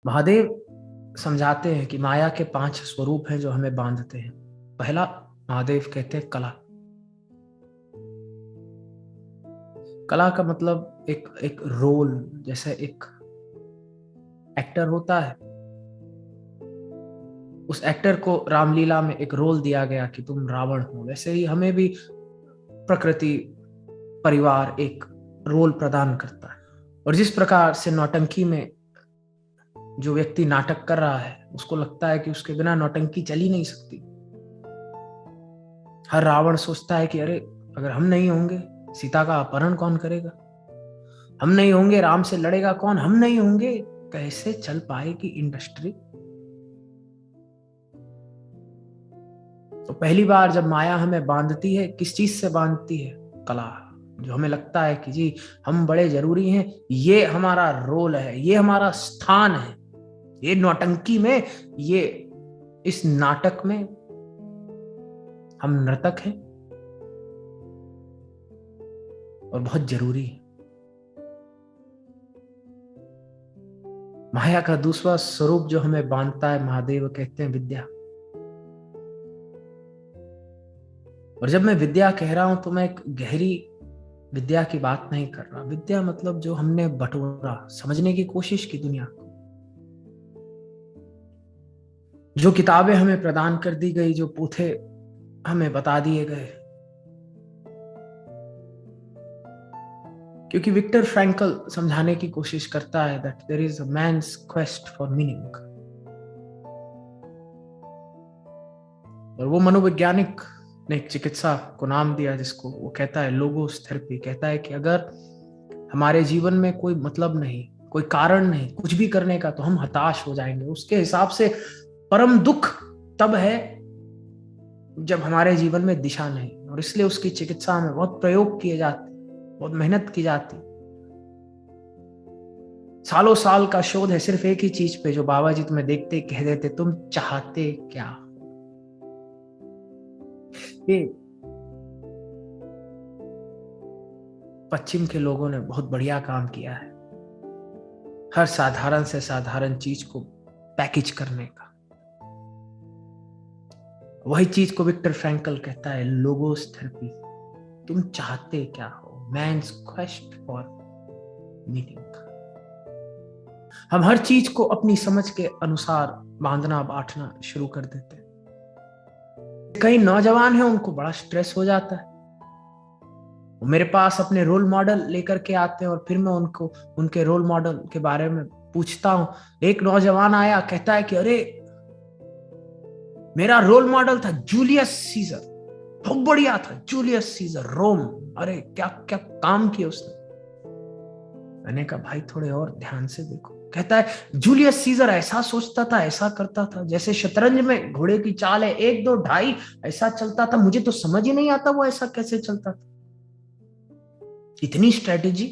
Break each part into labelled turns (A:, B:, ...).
A: महादेव समझाते हैं कि माया के 5 स्वरूप हैं जो हमें बांधते हैं। पहला, महादेव कहते हैं कला। कला का मतलब एक एक रोल, जैसे एक एक्टर होता है, उस एक्टर को रामलीला में एक रोल दिया गया कि तुम रावण हो, वैसे ही हमें भी प्रकृति, परिवार एक रोल प्रदान करता है। और जिस प्रकार से नौटंकी में जो व्यक्ति नाटक कर रहा है उसको लगता है कि उसके बिना नौटंकी चल ही नहीं सकती। हर रावण सोचता है कि अरे, अगर हम नहीं होंगे सीता का अपहरण कौन करेगा, हम नहीं होंगे राम से लड़ेगा कौन, हम नहीं होंगे कैसे चल पाएगी इंडस्ट्री। तो पहली बार जब माया हमें बांधती है, किस चीज से बांधती है? कला। जो हमें लगता है कि जी हम बड़े जरूरी हैं, ये हमारा रोल है, ये हमारा स्थान है, ये नौटंकी में, ये इस नाटक में हम नर्तक हैं और बहुत जरूरी है। माया का दूसरा स्वरूप जो हमें बांधता है, महादेव कहते हैं विद्या। और जब मैं विद्या कह रहा हूं तो मैं एक गहरी विद्या की बात नहीं कर रहा। विद्या मतलब जो हमने बटोरा, समझने की कोशिश की दुनिया को, जो किताबें हमें प्रदान कर दी गई, जो पूथे हमें बता दिए गए। क्योंकि विक्टर फ्रैंकल समझाने की कोशिश करता है that there is a man's quest for meaning. और वो मनोवैज्ञानिक ने एक चिकित्सा को नाम दिया जिसको वो कहता है लोगोस थेरेपी। कहता है कि अगर हमारे जीवन में कोई मतलब नहीं, कोई कारण नहीं कुछ भी करने का, तो हम हताश हो जाएंगे। उसके हिसाब से परम दुख तब है जब हमारे जीवन में दिशा नहीं। और इसलिए उसकी चिकित्सा में बहुत प्रयोग किए जाते, बहुत मेहनत की जाती। सालों साल का शोध है सिर्फ एक ही चीज पे, जो बाबा जी तुम्हें देखते कह देते तुम चाहते क्या। ये पश्चिम के लोगों ने बहुत बढ़िया काम किया है, हर साधारण से साधारण चीज को पैकेज करने का। वही चीज को विक्टर फ्रैंकल कहता है लोगोस थेरेपी। तुम चाहते क्या हो, मैन्स क्वेस्ट फॉर मीनिंग। हम हर चीज को अपनी समझ के अनुसार बांधना बांटना शुरू कर देते हैं। कई नौजवान हैं, उनको बड़ा स्ट्रेस हो जाता है, वो मेरे पास अपने रोल मॉडल लेकर के आते हैं और फिर मैं उनको उनके रोल मॉडल के बारे में पूछता हूं। एक नौजवान आया, कहता है कि अरे, मेरा रोल मॉडल था जूलियस सीजर, बहुत बढ़िया था जूलियस सीजर, रोम। अरे क्या क्या काम किया उसने। मैंने कहा भाई थोड़े और ध्यान से देखो। कहता है जूलियस सीजर ऐसा सोचता था, ऐसा करता था, जैसे शतरंज में घोड़े की चाल है 1 2 ढाई, ऐसा चलता था। मुझे तो समझ ही नहीं आता वो ऐसा कैसे चलता था, इतनी स्ट्रेटेजी।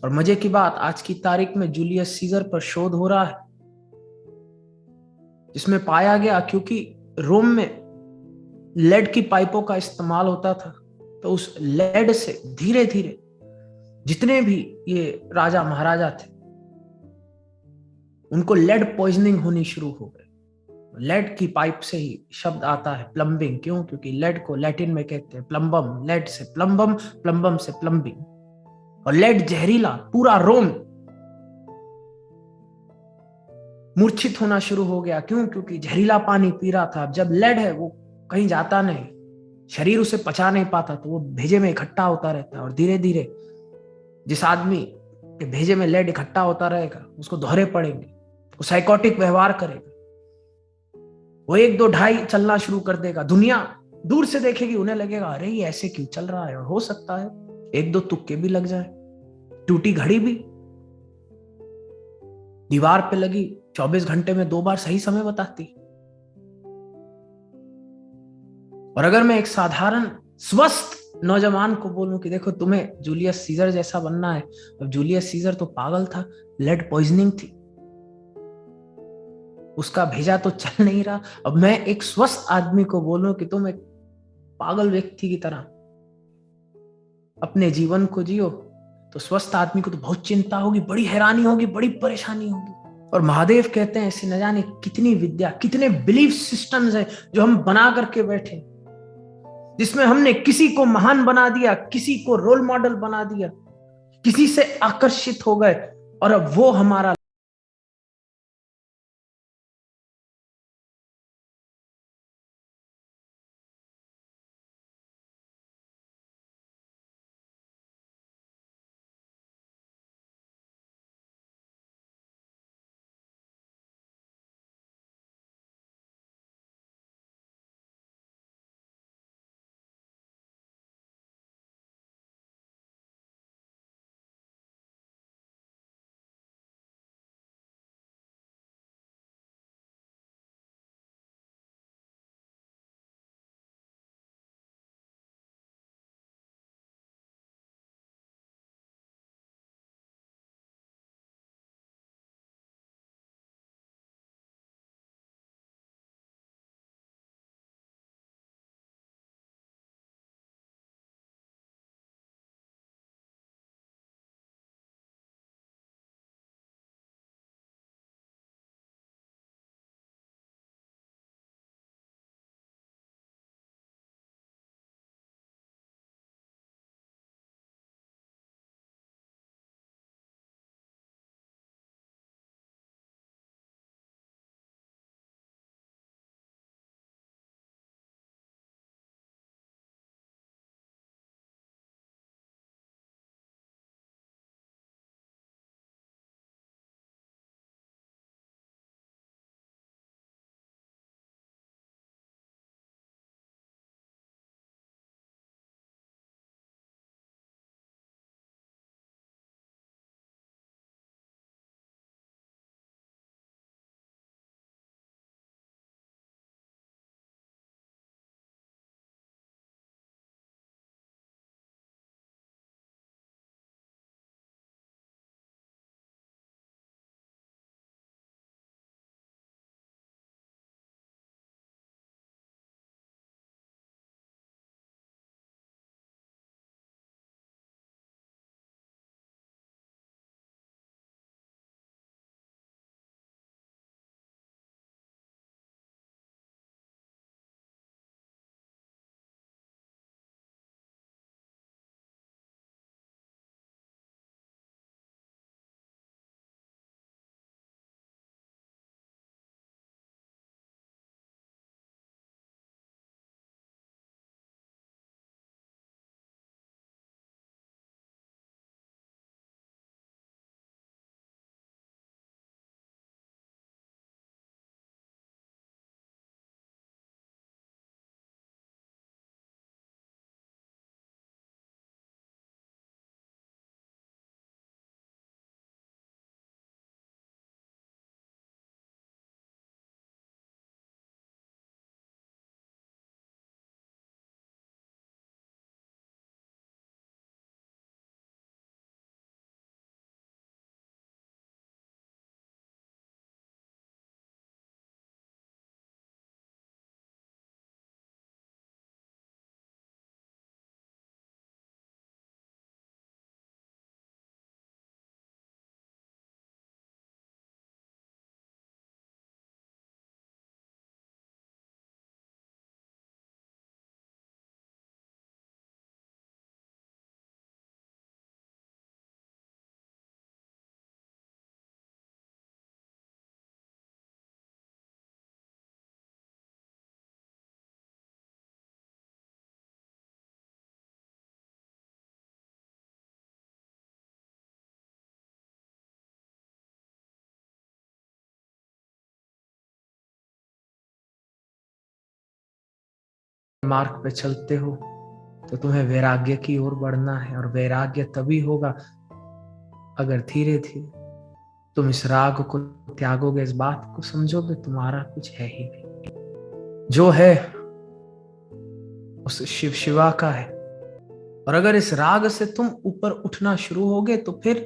A: और मजे की बात, आज की तारीख में जूलियस सीजर पर शोध हो रहा है, जिसमें पाया गया क्योंकि रोम में लेड की पाइपों का इस्तेमाल होता था, तो उस लेड से धीरे धीरे जितने भी ये राजा महाराजा थे उनको लेड पॉइजनिंग होनी शुरू हो गई। लेड की पाइप से ही शब्द आता है प्लम्बिंग। क्यों? क्योंकि लेड को लैटिन में कहते हैं प्लम्बम, लेड से प्लम्बम, प्लम्बम से प्लम्बिंग। और लेड जहरीला, पूरा रोम मूर्छित होना शुरू हो गया। क्यों? क्योंकि जहरीला पानी पी रहा था। जब लेड है वो कहीं जाता नहीं, शरीर उसे पचा नहीं पाता, तो वो भेजे में इकट्ठा होता रहता है। और धीरे धीरे जिस आदमी के भेजे में लेड इकट्ठा होता रहेगा उसको दोहरे पड़ेंगे, वो साइकोटिक व्यवहार करेगा, वो 1 2 ढाई चलना शुरू कर देगा। दुनिया दूर से देखेगी, उन्हें लगेगा अरे ये ऐसे क्यों चल रहा है। और हो सकता है 1 2 तुक्के भी लग जाए। टूटी घड़ी भी दीवार पे लगी 24 घंटे में 2 बार सही समय बताती। और अगर मैं एक साधारण स्वस्थ नौजवान को बोलूं कि देखो तुम्हें जूलियस सीजर जैसा बनना है, अब जूलियस सीजर तो पागल था, लेड पॉइजनिंग थी, उसका भेजा तो चल नहीं रहा। अब मैं एक स्वस्थ आदमी को बोलूं कि तुम एक पागल व्यक्ति की तरह अपने जीवन को जियो, तो स्वस्थ आदमी को तो बहुत चिंता होगी, बड़ी हैरानी होगी, बड़ी परेशानी होगी। और महादेव कहते हैं ऐसे न जाने कितनी विद्या, कितने बिलीफ सिस्टम्स है जो हम बना करके बैठे, जिसमें हमने किसी को महान बना दिया, किसी को रोल मॉडल बना दिया, किसी से आकर्षित हो गए, और अब वो हमारा मार्ग पे चलते हो तो तुम्हें वैराग्य की ओर बढ़ना है, और वैराग्य तभी होगा अगर धीरे धीरे तुम इस राग को त्यागोगे, इस बात को समझोगे तुम्हारा कुछ है ही नहीं, जो है उस शिव शिवा का है। और अगर इस राग से तुम ऊपर उठना शुरू होगे तो फिर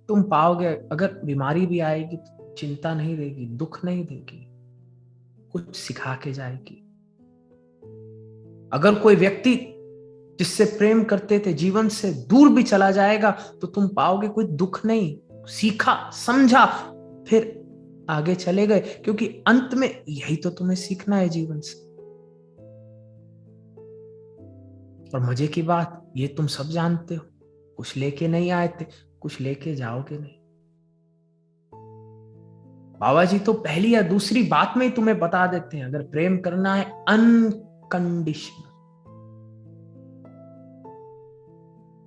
A: तुम पाओगे, अगर बीमारी भी आएगी तो चिंता नहीं देगी, दुख नहीं देगी, कुछ सिखा के जाएगी। अगर कोई व्यक्ति जिससे प्रेम करते थे जीवन से दूर भी चला जाएगा तो तुम पाओगे कोई दुख नहीं, सीखा समझा फिर आगे चले गए, क्योंकि अंत में यही तो तुम्हें सीखना है जीवन से। और मजे की बात ये तुम सब जानते हो, कुछ लेके नहीं आए थे, कुछ लेके जाओगे नहीं। बाबा जी तो पहली या दूसरी बात में ही तुम्हें बता देते हैं, अगर प्रेम करना है अनकंडीशनल,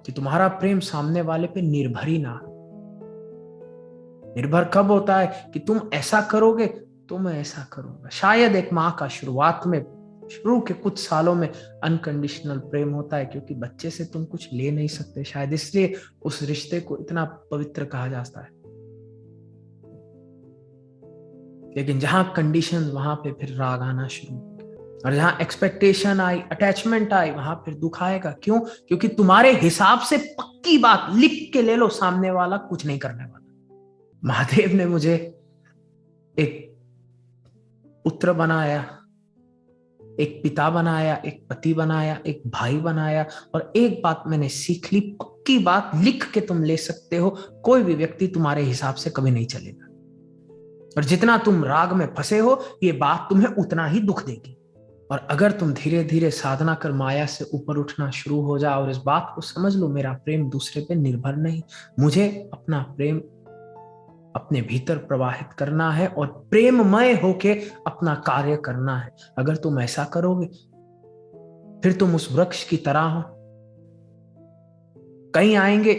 A: कि तुम्हारा प्रेम सामने वाले पे निर्भर ही ना हो। निर्भर कब होता है कि तुम ऐसा करोगे तो मैं ऐसा करूंगा। शायद एक माँ का शुरुआत में, शुरू के कुछ सालों में अनकंडीशनल प्रेम होता है, क्योंकि बच्चे से तुम कुछ ले नहीं सकते, शायद इसलिए उस रिश्ते को इतना पवित्र कहा जाता है। लेकिन जहां कंडीशन, वहां पे फिर राग आना शुरू, और जहां एक्सपेक्टेशन आई, अटैचमेंट आई, वहां फिर दुख आएगा। क्यों? क्योंकि तुम्हारे हिसाब से पक्की बात लिख के ले लो, सामने वाला कुछ नहीं करने वाला। महादेव ने मुझे एक पुत्र बनाया, एक पिता बनाया, एक पति बनाया, एक भाई बनाया, और एक बात मैंने सीख ली, पक्की बात लिख के तुम ले सकते हो, कोई भी व्यक्ति तुम्हारे हिसाब से कभी नहीं चलेगा। और जितना तुम राग में फंसे हो, ये बात तुम्हें उतना ही दुख देगी। और अगर तुम धीरे धीरे साधना कर माया से ऊपर उठना शुरू हो जाओ और इस बात को समझ लो, मेरा प्रेम दूसरे पे निर्भर नहीं, मुझे अपना प्रेम अपने भीतर प्रवाहित करना है और प्रेममय होके अपना कार्य करना है। अगर तुम ऐसा करोगे फिर तुम उस वृक्ष की तरह हो, कहीं आएंगे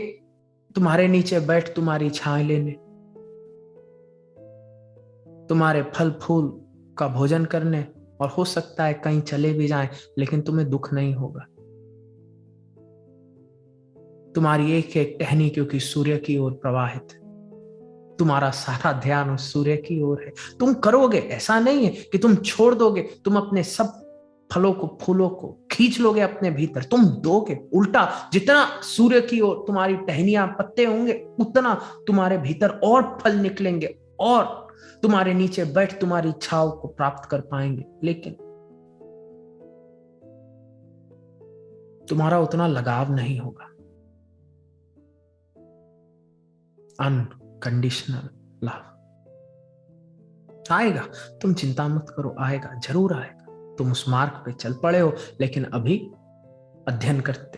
A: तुम्हारे नीचे बैठ तुम्हारी छाए लेने, तुम्हारे फल फूल का भोजन करने, और हो सकता है कहीं चले भी जाएं लेकिन तुम्हें दुख नहीं होगा। तुम्हारी एक एक टहनी क्योंकि सूर्य की ओर प्रवाहित है, तुम्हारा सारा ध्यान उस सूर्य की ओर है। तुम करोगे, ऐसा नहीं है कि तुम छोड़ दोगे, तुम अपने सब फलों को, फूलों को खींच लोगे अपने भीतर, तुम दोगे। उल्टा, जितना सूर्य की ओर तुम्हारी टहनियां, पत्ते होंगे, उतना तुम्हारे भीतर और फल निकलेंगे और तुम्हारे नीचे बैठ तुम्हारी इच्छाओं को प्राप्त कर पाएंगे। लेकिन तुम्हारा उतना लगाव नहीं होगा। अनकंडीशनल लव आएगा, तुम चिंता मत करो, आएगा, जरूर आएगा। तुम उस मार्ग पे चल पड़े हो, लेकिन अभी अध्ययन करते